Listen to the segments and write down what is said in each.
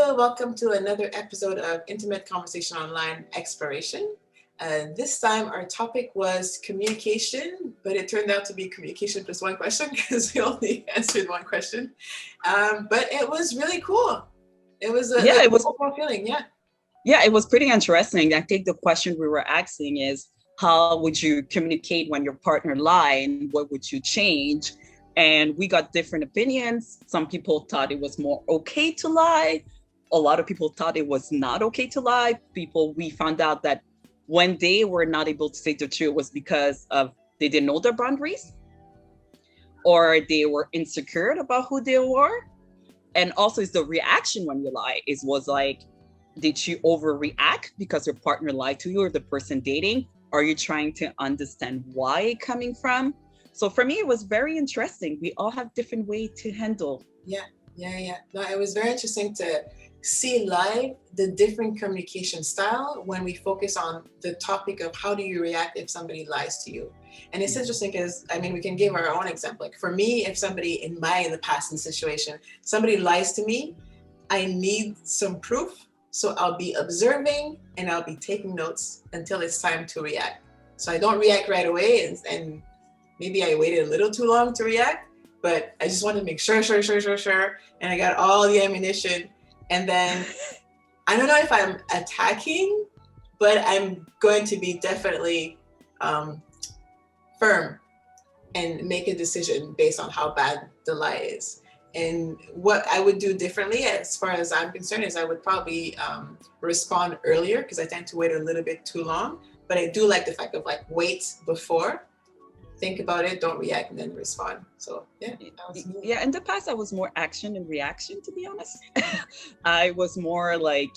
Hello, welcome to another episode of Intimate Conversation Online Exploration. This time our topic was communication, but it turned out to be communication plus one question because we only answered one question. But it was really cool. It was It was overall feeling, yeah. it was pretty interesting. I think the question we were asking is how would you communicate when your partner lied and what would you change? And we got different opinions. Some people thought it was more okay to lie. A lot of people thought it was not okay to lie. We found out that when they were not able to say the truth was because of they didn't know their boundaries or they were insecure about who they were. And also is the reaction when you lie was like, did you overreact because your partner lied to you or the person dating? Are you trying to understand why it coming from? So for me, it was very interesting. We all have different way to handle. Yeah. No, it was very interesting to see live the different communication style when we focus on the topic of how do you react if somebody lies to you. And it's interesting because, I mean, we can give our own example. Like for me, if somebody in the past situation, somebody lies to me, I need some proof. So I'll be observing and I'll be taking notes until it's time to react. So I don't react right away and maybe I waited a little too long to react, but I just wanted to make sure. And I got all the ammunition. And then I don't know if I'm attacking, but I'm going to be definitely firm and make a decision based on how bad the lie is. And what I would do differently as far as I'm concerned is I would probably respond earlier because I tend to wait a little bit too long. But I do like the fact of like wait before, think about it, don't react, and then respond. So yeah. In the past, I was more action and reaction, to be honest. I was more like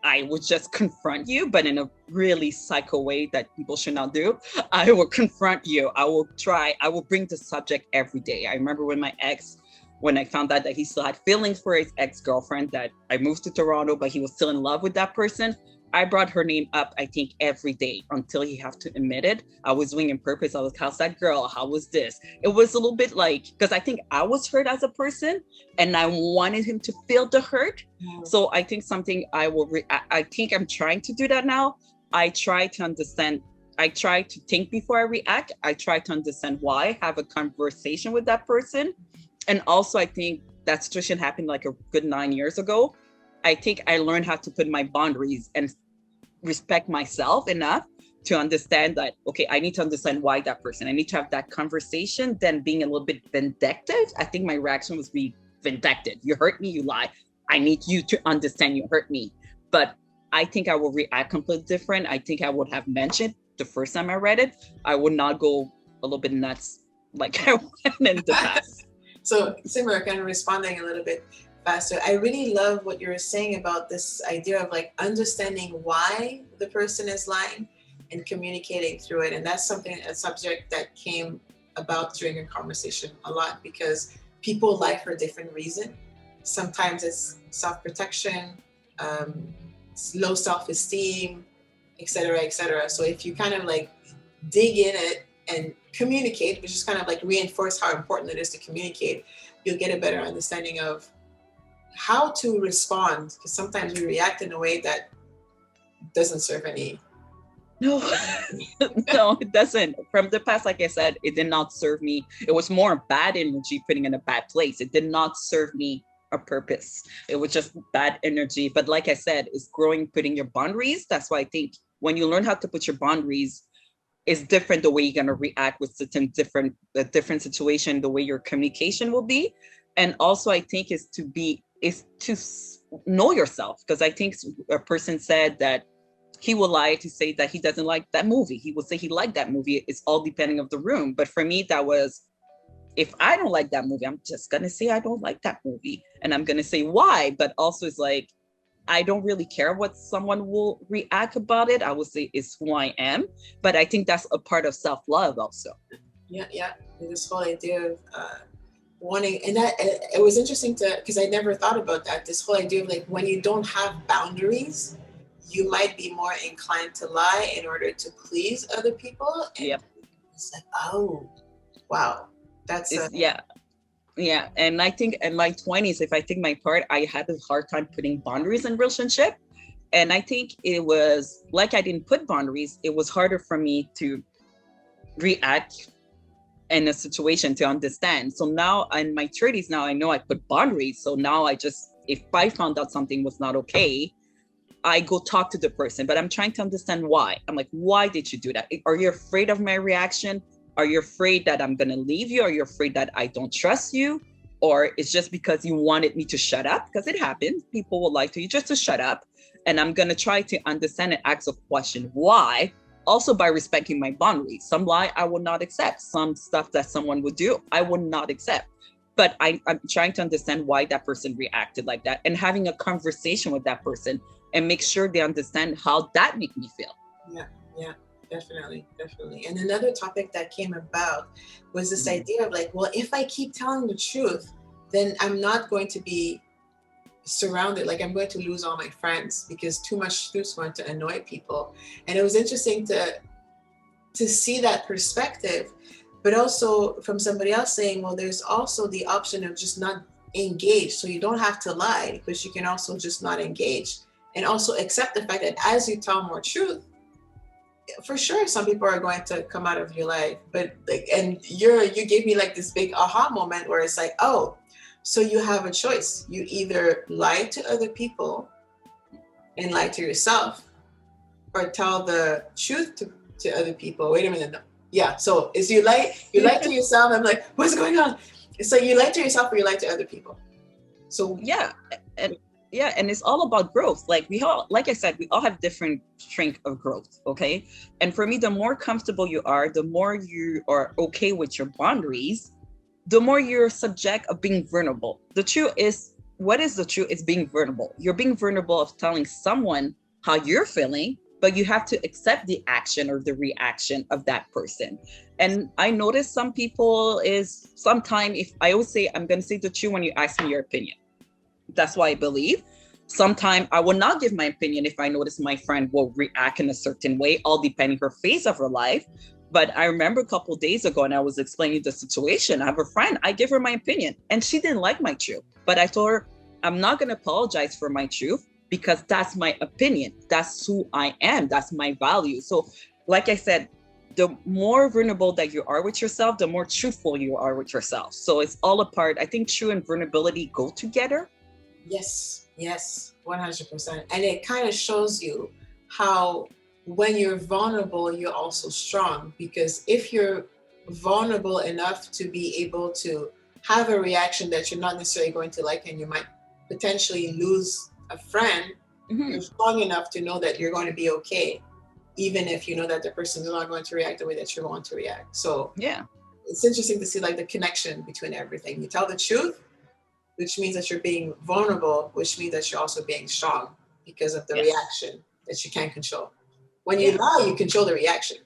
I would just confront you, but in a really psycho way that people should not do. I will confront you. I will bring the subject every day. I remember when I found out that he still had feelings for his ex-girlfriend, that I moved to Toronto, but he was still in love with that person. I brought her name up, I think, every day until he had to admit it. I was doing it on purpose. I was, how's that girl? How was this? It was a little bit like, because I think I was hurt as a person and I wanted him to feel the hurt. So I think I think I'm trying to do that now. I try to understand. I try to think before I react. I try to understand why, have a conversation with that person. And also, I think that situation happened like a good 9 years ago. I think I learned how to put my boundaries and respect myself enough to understand that, okay, I need to understand why that person, I need to have that conversation, then being a little bit vindictive. I think my reaction was be vindictive. You hurt me, you lie. I need you to understand you hurt me. But I think I will react completely different. I think I would have mentioned the first time I read it, I would not go a little bit nuts like I went in the past. So similar, kind of responding a little bit faster. I really love what you're saying about this idea of like understanding why the person is lying and communicating through it. And that's a subject that came about during a conversation a lot because people lie for a different reason. Sometimes it's self-protection, low self-esteem, etc., etc. So if you kind of like dig in it and communicate, which is kind of like reinforce how important it is to communicate, you'll get a better understanding of how to respond, because sometimes we react in a way that doesn't serve any. No, no, it doesn't. From the past, like I said, it did not serve me. It was more bad energy putting in a bad place. It did not serve me a purpose. It was just bad energy. But like I said, it's growing, putting your boundaries. That's why I think when you learn how to put your boundaries, it's different the way you're going to react with certain different situation, the way your communication will be. And also I think is to know yourself, because I think a person said that he will lie to say that he doesn't like that movie. He will say he liked that movie. It's all depending of the room. But for me, that was, if I don't like that movie, I'm just going to say I don't like that movie. And I'm going to say why. But also it's like, I don't really care what someone will react about it. I would say it's who I am. But I think that's a part of self-love also. Yeah. This whole idea of wanting, and that it was interesting because I never thought about that. This whole idea of like when you don't have boundaries, you might be more inclined to lie in order to please other people. And Yep. it's like, oh, wow, that's yeah. Yeah, and I think in my 20s, if I think my part, I had a hard time putting boundaries in relationship. And I think it was like I didn't put boundaries. It was harder for me to react in a situation to understand. So now in my 30s, now I know I put boundaries. So now I just, if I found out something was not okay, I go talk to the person, but I'm trying to understand why. I'm like, why did you do that? Are you afraid of my reaction? Are you afraid that I'm going to leave you? Are you afraid that I don't trust you? Or it's just because you wanted me to shut up? Because it happens. People will like to you just to shut up. And I'm going to try to understand and ask a question. Why? Also by respecting my boundaries. Some lie I will not accept. Some stuff that someone would do, I would not accept. But I'm trying to understand why that person reacted like that and having a conversation with that person and make sure they understand how that made me feel. Yeah, definitely. And another topic that came about was this idea of like, well, if I keep telling the truth, then I'm not going to be surrounded, like I'm going to lose all my friends because too much truth is going to annoy people. And it was interesting to see that perspective, but also from somebody else saying, well, there's also the option of just not engage. So you don't have to lie, but you can also just not engage and also accept the fact that as you tell more truth, for sure some people are going to come out of your life. But like, and you gave me like this big aha moment where it's like, oh, so you have a choice. You either lie to other people and lie to yourself, or tell the truth to other people. Wait a minute. No. Yeah. So is you lie to yourself. I'm like, what's going on? So you lie to yourself or you lie to other people. So yeah. And it's all about growth. Like we all, like I said, we all have different strength of growth. Okay. And for me, the more comfortable you are, the more you are okay with your boundaries, the more you're subject of being vulnerable. The truth is, what is the truth? It's being vulnerable. You're being vulnerable of telling someone how you're feeling, but you have to accept the action or the reaction of that person. And I notice some people is sometimes, if I always say, I'm going to say the truth when you ask me your opinion. That's why I believe. Sometimes I will not give my opinion if I notice my friend will react in a certain way, all depending her phase of her life. But I remember a couple of days ago, and I was explaining the situation. I have a friend, I give her my opinion, and she didn't like my truth. But I told her, I'm not going to apologize for my truth because that's my opinion. That's who I am. That's my value. So, like I said, the more vulnerable that you are with yourself, the more truthful you are with yourself. So it's all a part. I think truth and vulnerability go together. Yes, 100%. And it kind of shows you how when you're vulnerable, you're also strong. Because if you're vulnerable enough to be able to have a reaction that you're not necessarily going to like, and you might potentially lose a friend, you're strong enough to know that you're going to be okay, even if you know that the person is not going to react the way that you're going to react. So yeah, it's interesting to see like the connection between everything. You tell the truth, which means that you're being vulnerable, which means that you're also being strong because of the reaction that you can't control. When you lie, you control the reaction.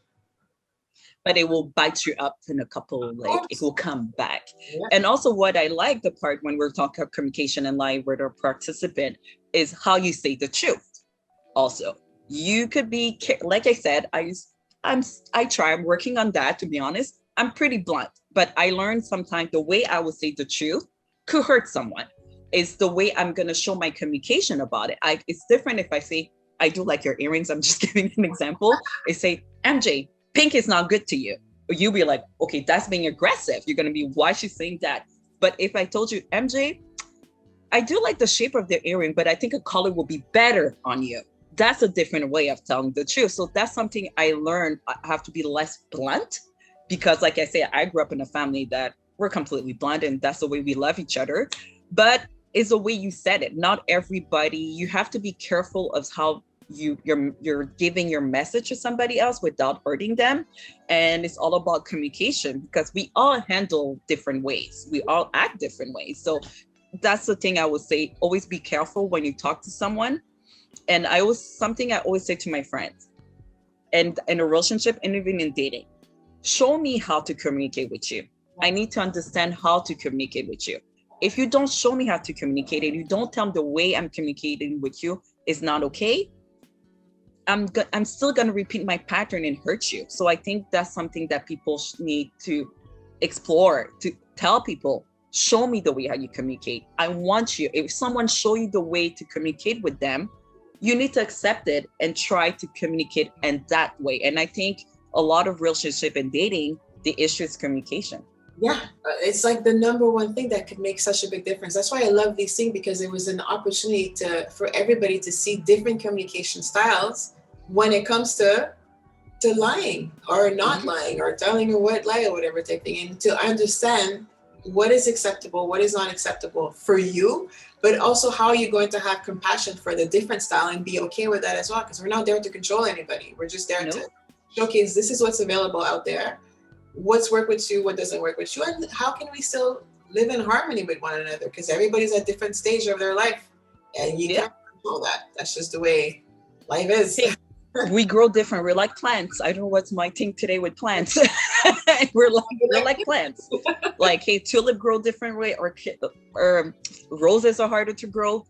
But it will bite you up in a couple, like it will come back. Yeah. And also what I like the part when we're talking about communication and lie with our participant is how you say the truth. Also, you could be, like I said, I'm working on that, to be honest. I'm pretty blunt, but I learned sometimes the way I would say the truth could hurt someone. Is the way I'm going to show my communication about it. It's different if I say, I do like your earrings. I'm just giving an example. I say, MJ, pink is not good to you. Or you'll be like, okay, that's being aggressive. You're going to be, why is she saying that? But if I told you, MJ, I do like the shape of the earring, but I think a color will be better on you. That's a different way of telling the truth. So that's something I learned. I have to be less blunt because like I say, I grew up in a family that we're completely blunt and that's the way we love each other. But it's the way you said it. Not everybody, you have to be careful of how you're giving your message to somebody else without hurting them. And it's all about communication because we all handle different ways. We all act different ways. So that's the thing I would say, always be careful when you talk to someone. And something I always say to my friends and in a relationship and even in dating, show me how to communicate with you. I need to understand how to communicate with you. If you don't show me how to communicate and you don't tell me the way I'm communicating with you is not okay, I'm still going to repeat my pattern and hurt you. So I think that's something that people need to explore, to tell people, show me the way how you communicate. I want you, if someone show you the way to communicate with them, you need to accept it and try to communicate in that way. And I think a lot of relationship and dating, the issue is communication. Yeah, it's like the number one thing that could make such a big difference. That's why I love these things, because it was an opportunity for everybody to see different communication styles when it comes to lying or not lying or telling a white lie or whatever type thing, and to understand what is acceptable, what is not acceptable for you, but also how you're going to have compassion for the different style and be okay with that as well. Because we're not there to control anybody. We're just there to showcase this is what's available out there, what's work with you, what doesn't work with you, and how can we still live in harmony with one another, because everybody's at different stage of their life and you can't control that. That's just the way life is. We grow different. We're like plants. I don't know what's my thing today with plants. we're like plants. Like, hey, tulip grow different way, or roses are harder to grow.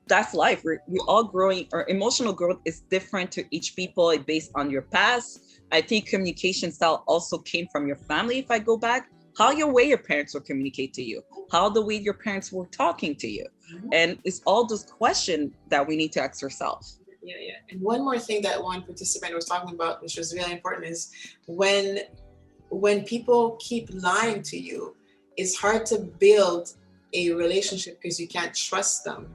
That's life. We all growing. Our emotional growth is different to each people based on your past. I think communication style also came from your family. If I go back, how your way your parents will communicate to you, how the way your parents were talking to you, and it's all those questions that we need to ask ourselves. Yeah. And one more thing that one participant was talking about, which was really important, is when people keep lying to you, it's hard to build a relationship because you can't trust them.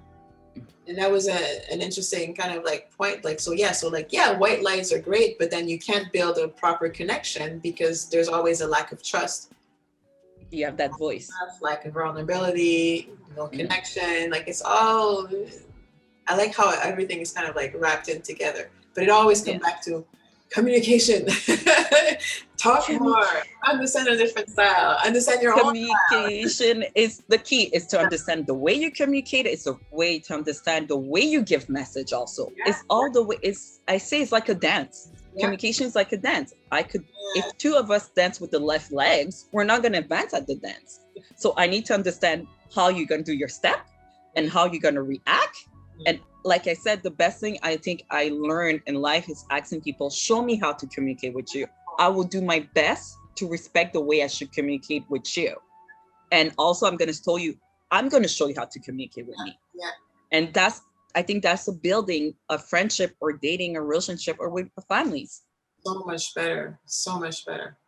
And that was an interesting kind of like point. Like, so white lies are great, but then you can't build a proper connection because there's always a lack of trust. You have that voice. Lack of vulnerability, no connection. Like, it's all, I like how everything is kind of like wrapped in together, but it always comes back to communication. Talk more, understand a different style, understand your own style. Communication is the key, is to understand the way you communicate. It's a way to understand the way you give message also. It's all the way, I say it's like a dance. Communication is like a dance. If two of us dance with the left legs, we're not going to advance at the dance. So I need to understand how you're going to do your step and how you're going to react. And like I said, the best thing I think I learned in life is asking people, show me how to communicate with you. I will do my best to respect the way I should communicate with you. And also I'm going to show you how to communicate with me. Yeah. And I think that's a building a friendship or dating a relationship or with families. So much better.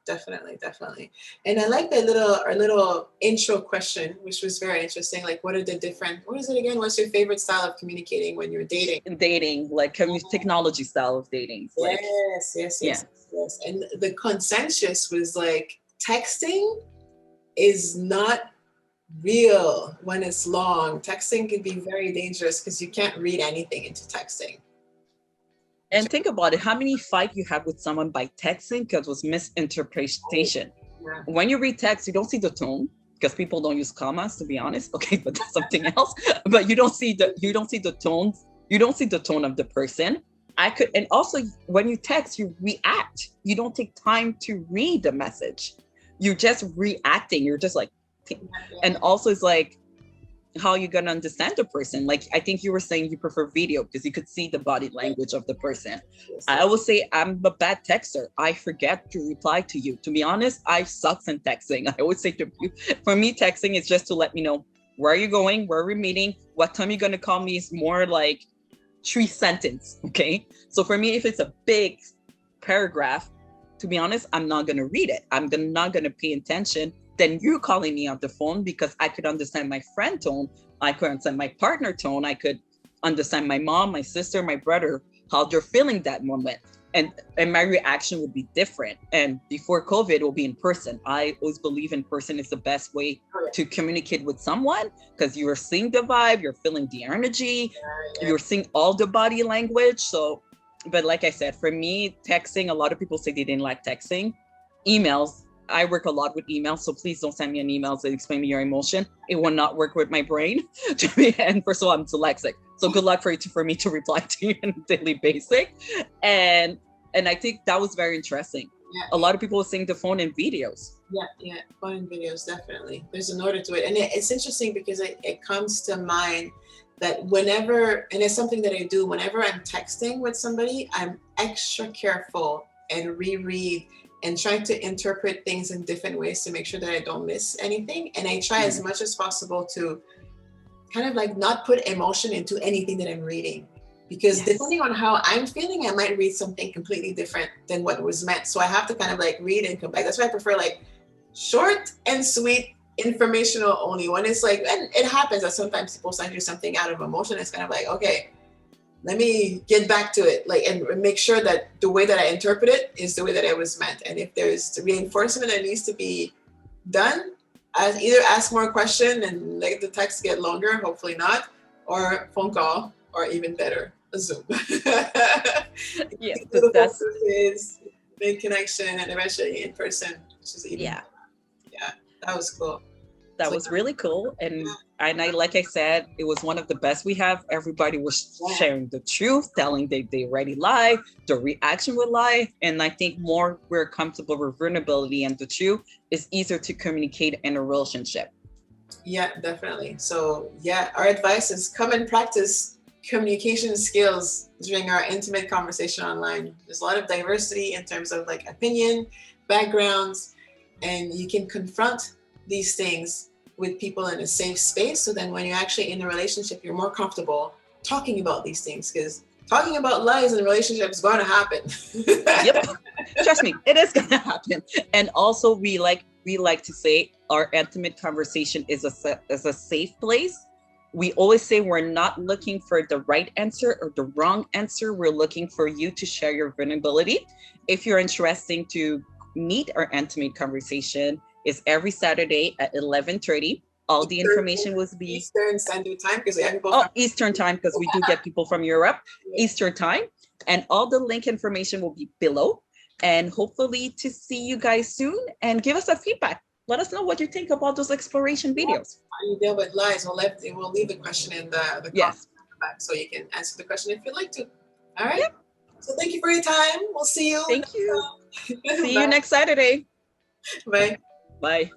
Definitely. And I like our little intro question, which was very interesting. Like, what is it again? What's your favorite style of communicating when you're dating? Dating, like technology style of dating. Like, yes. And the consensus was like, texting is not real when it's long. Texting can be very dangerous because you can't read anything into texting. And think about it, how many fights you have with someone by texting because it was misinterpretation. Yeah. When you read text, you don't see the tone, because people don't use commas, to be honest. Okay, but that's something else. But you don't see the tone. You don't see the tone of the person. And also when you text, you react. You don't take time to read the message. You're just reacting. You're just like, and also it's like, how you gonna understand the person? Like, I think you were saying you prefer video because you could see the body language of the person. I will say I'm a bad texter. I forget to reply to you. To be honest, I suck in texting. I always say to you, for me, texting is just to let me know where are you going, where are we meeting, what time you're gonna call me. Is more like 3 sentences. Okay. So for me, if it's a big paragraph, to be honest, I'm not gonna read it. I'm not gonna pay attention. Then you're calling me on the phone because I could understand my friend tone. I could understand my partner tone. I could understand my mom, my sister, my brother, how they're feeling that moment. And my reaction would be different. And before COVID, it will be in person. I always believe in person is the best way to communicate with someone, because you are seeing the vibe, you're feeling the energy, you're seeing all the body language. So, but like I said, for me, texting, a lot of people say they didn't like texting. Emails, I work a lot with emails, so please don't send me an email to explain me your emotion. It will not work with my brain. And first of all, I'm dyslexic, so good luck for me to reply to you on a daily basis. And I think that was very interesting. A lot of people are saying the phone and videos. Yeah, phone and videos, definitely. There's an order to it, and it's interesting because it comes to mind that whenever, and it's something that I do whenever I'm texting with somebody, I'm extra careful and reread and trying to interpret things in different ways to make sure that I don't miss anything. And I try as much as possible to kind of like not put emotion into anything that I'm reading, because depending on how I'm feeling, I might read something completely different than what was meant. So I have to kind of like read and come back. That's why I prefer like short and sweet, informational only. When it's like, and it happens that sometimes people send you something out of emotion. It's kind of like, okay, let me get back to it, like, and make sure that the way that I interpret it is the way that it was meant. And if there's reinforcement that needs to be done, I either ask more question and let the text get longer, hopefully not, or phone call, or even better, a Zoom. Yeah, that's make connection and eventually in person, which is even that was cool. That was really cool. And I like I said, it was one of the best we have. Everybody was sharing the truth, telling they already live, the reaction with live. And I think more we're comfortable with vulnerability and the truth is easier to communicate in a relationship. Yeah, definitely. So yeah, our advice is come and practice communication skills during our intimate conversation online. There's a lot of diversity in terms of like opinion, backgrounds, and you can confront these things with people in a safe space. So then when you're actually in a relationship, you're more comfortable talking about these things, because talking about lies in a relationship is going to happen. Yep. Trust me, it is going to happen. And also we like to say our intimate conversation is a safe place. We always say we're not looking for the right answer or the wrong answer. We're looking for you to share your vulnerability. If you're interested to meet our intimate conversation, is every Saturday at 11:30. All the information will be Eastern Standard Time, because we have people Eastern Time, because we do get people from Europe. Eastern Time, and all the link information will be below. And hopefully to see you guys soon, and give us a feedback. Let us know what you think about those exploration videos. How you deal with lies? We'll leave the question in the comments, so you can answer the question if you'd like to. All right. Yep. So thank you for your time. We'll see you. Thank you. See you next Saturday. Bye. Bye.